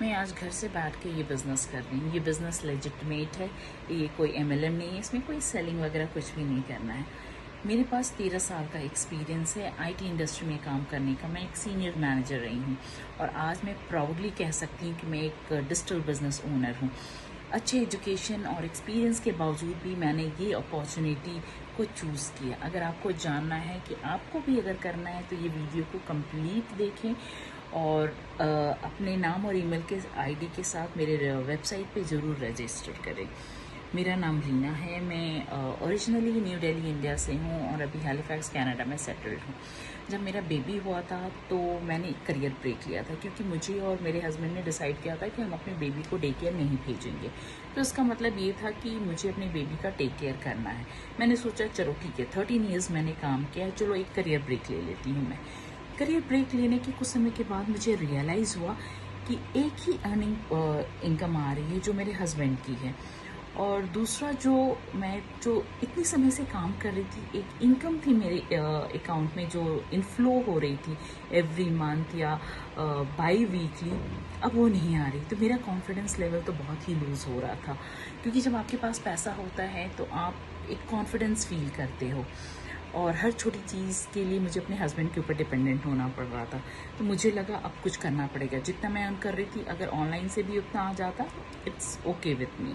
मैं आज घर से बैठ के ये बिज़नेस कर रही हूँ। ये बिज़नेस लेजिटिमेट है, ये कोई MLM नहीं है, इसमें कोई सेलिंग वगैरह कुछ भी नहीं करना है। मेरे पास 13 साल का एक्सपीरियंस है IT इंडस्ट्री में काम करने का। मैं एक सीनियर मैनेजर रही हूँ और आज मैं प्राउडली कह सकती हूँ कि मैं एक डिजिटल बिज़नेस ओनर हूँ। अच्छे एजुकेशन और एक्सपीरियंस के बावजूद भी मैंने ये अपॉर्चुनिटी को चूज़ किया। अगर आपको जानना है कि आपको भी अगर करना है तो ये वीडियो को कंप्लीट देखें और अपने नाम और ईमेल के ID के साथ मेरे वेबसाइट पे ज़रूर रजिस्टर करें। मेरा नाम रीना है। मैं ओरिजिनली न्यू दिल्ली इंडिया से हूँ और अभी हैलिफैक्स कनाडा में सेटल्ड हूँ। जब मेरा बेबी हुआ था तो मैंने एक करियर ब्रेक लिया था क्योंकि मुझे और मेरे हस्बैंड ने डिसाइड किया था कि हम अपने बेबी को डे केयर नहीं भेजेंगे। तो इसका मतलब ये था कि मुझे अपने बेबी का टेक केयर करना है। मैंने सोचा चलो ठीक है, 13 ईयर्स मैंने काम किया है, चलो एक करियर ब्रेक ले लेती हूँ। मैं करियर ब्रेक लेने के कुछ समय के बाद मुझे रियलाइज़ हुआ कि एक ही अर्निंग इनकम आ रही है जो मेरे हस्बैंड की है, और दूसरा जो इतनी समय से काम कर रही थी, एक इनकम थी मेरे अकाउंट में जो इनफ्लो हो रही थी एवरी मंथ या बाई वीकली, अब वो नहीं आ रही। तो मेरा कॉन्फिडेंस लेवल तो बहुत ही लूज़ हो रहा था, क्योंकि जब आपके पास पैसा होता है तो आप एक कॉन्फिडेंस फील करते हो और हर छोटी चीज़ के लिए मुझे अपने हस्बैंड के ऊपर डिपेंडेंट होना पड़ रहा था। तो मुझे लगा अब कुछ करना पड़ेगा। जितना मैं अर्न कर रही थी, अगर ऑनलाइन से भी उतना आ जाता इट्स ओके विथ मी।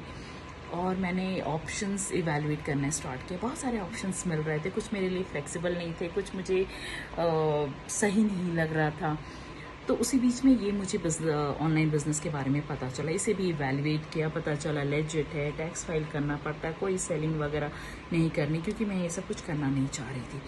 और मैंने ऑप्शंस इवैल्यूएट करना स्टार्ट किया। बहुत सारे ऑप्शंस मिल रहे थे, कुछ मेरे लिए फ्लेक्सिबल नहीं थे, कुछ मुझे सही नहीं लग रहा था। तो उसी बीच में ये मुझे ऑनलाइन बिज़नेस के बारे में पता चला। इसे भी इवैल्यूएट किया, पता चला लेजिट है, टैक्स फाइल करना पड़ता है, कोई सेलिंग वगैरह नहीं करनी, क्योंकि मैं ये सब कुछ करना नहीं चाह रही थी।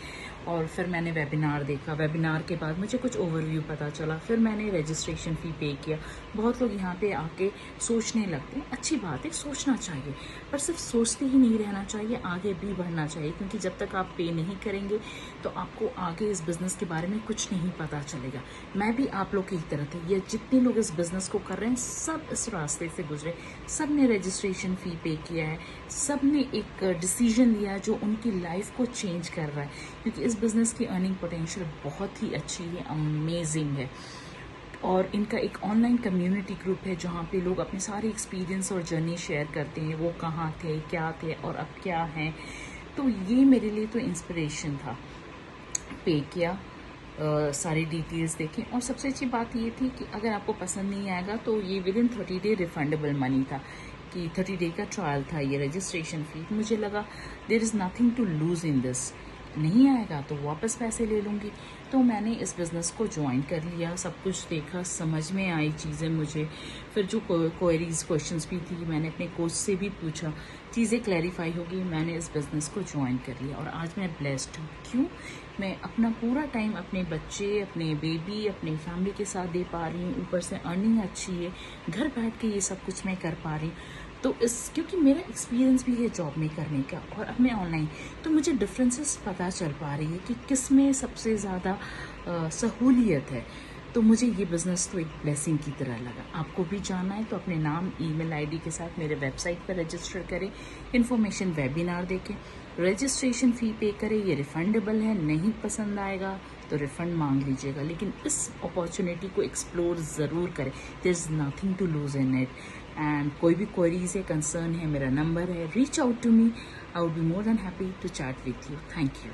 और फिर मैंने वेबिनार देखा। वेबिनार के बाद मुझे कुछ ओवरव्यू पता चला। फिर मैंने रजिस्ट्रेशन फ़ी पे किया। बहुत लोग यहाँ पे आके सोचने लगते हैं, अच्छी बात है, सोचना चाहिए, पर सिर्फ सोचते ही नहीं रहना चाहिए, आगे भी बढ़ना चाहिए, क्योंकि जब तक आप पे नहीं करेंगे तो आपको आगे इस बिज़नेस के बारे में कुछ नहीं पता चलेगा। मैं भी आप लोग की तरह थी। ये जितने लोग इस बिज़नेस को कर रहे हैं सब इस रास्ते से गुजरे। सब ने रजिस्ट्रेशन फ़ी पे किया है, सब ने एक डिसीजन लिया जो उनकी लाइफ को चेंज कर रहा है, क्योंकि इस बिज़नेस की अर्निंग पोटेंशियल बहुत ही अच्छी है, अमेजिंग है। और इनका एक ऑनलाइन कम्युनिटी ग्रुप है जहाँ पे लोग अपने सारे एक्सपीरियंस और जर्नी शेयर करते हैं, वो कहाँ थे, क्या थे और अब क्या हैं। तो ये मेरे लिए तो इंस्पिरेशन था। पे किया, सारी डिटेल्स देखें, और सबसे अच्छी बात ये थी कि अगर आपको पसंद नहीं आएगा तो ये with in 30 day refundable money था, कि 30 डे का ट्रायल था ये रजिस्ट्रेशन फ़ी। मुझे लगा there is nothing to lose in this, नहीं आएगा तो वापस पैसे ले लूँगी। तो मैंने इस बिज़नेस को ज्वाइन कर लिया। सब कुछ देखा, समझ में आई चीज़ें मुझे। फिर जो क्वेरीज क्वेश्चंस भी थी मैंने अपने कोच से भी पूछा, चीज़ें क्लैरिफाई होगी। मैंने इस बिज़नेस को ज्वाइन कर लिया और आज मैं ब्लेस्ड हूँ। क्यों? मैं अपना पूरा टाइम अपने बच्चे, अपने बेबी, अपनी फैमिली के साथ दे पा रही हूँ। ऊपर से अर्निंग अच्छी है, घर बैठ के ये सब कुछ मैं कर पा रही हूँ। तो क्योंकि मेरा एक्सपीरियंस भी है जॉब में करने का और अब मैं ऑनलाइन, तो मुझे डिफरेंसेस पता चल पा रही है कि किस में सबसे ज़्यादा सहूलियत है। तो मुझे ये बिज़नेस तो एक ब्लेसिंग की तरह लगा। आपको भी जानना है तो अपने नाम, ईमेल ID के साथ मेरे वेबसाइट पर रजिस्टर करें, इन्फॉर्मेशन वेबिनार देखें, रजिस्ट्रेशन फ़ी पे करें। ये रिफंडेबल है, नहीं पसंद आएगा तो रिफ़ंड मांग लीजिएगा, लेकिन इस अपॉर्चुनिटी को एक्सप्लोर ज़रूर करें। There is nothing to lose in it. And कोई भी क्वेरीज है, कंसर्न है, मेरा नंबर है, reach out to me. I would be more than happy to chat with you. Thank you.